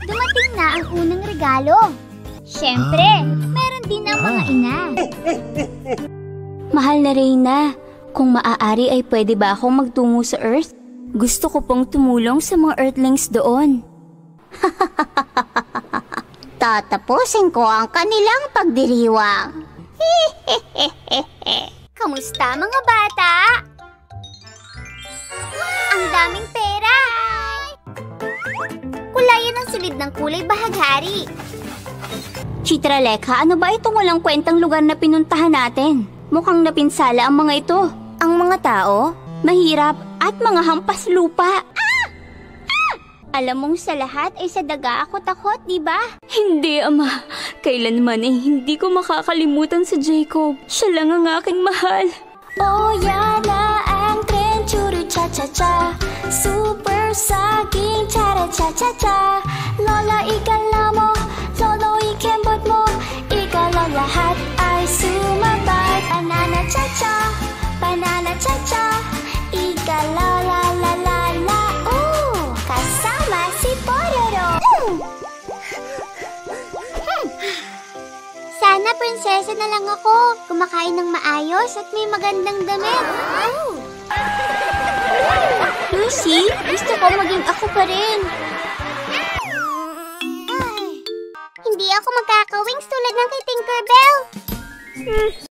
Dumating na ang unang regalo. Siyempre, meron din ang mga ina. Mahal na Reyna, kung maaari ay pwede ba akong magtungo sa Earth? Gusto ko pong tumulong sa mga Earthlings doon. Tatapusin ko ang kanilang pagdiriwang. Kamusta mga bata? Ang daming pera. Kulayan ang silid ng kulay bahaghari. Chitralekha, ano ba itong walang kwentang lugar na pinuntahan natin? Mukhang napinsala ang mga ito. Ang mga tao, mahirap at mga hampas lupa. Alam mong sa lahat ay sa daga ako takot, di ba? Hindi, Ama. Kailanman ay hindi ko makakalimutan si Jacob. Siya lang ang aking mahal. Oh, Yana, ang tren, churu cha-cha-cha. Super saging, chara-cha-cha-cha. Lola, ikala mo, lolo, ikembot mo. Ikala lahat ay sumabay. Banana cha-cha, banana cha-cha. Ikala la-la-la-la. Kasama si Pororo. Sana prinsesa na lang ako. Kumakain ng maayos at may magandang damit. Lucy, gusto ko maging ako pa rin. Hindi ako magkaka-wings tulad ng kay Tinkerbell.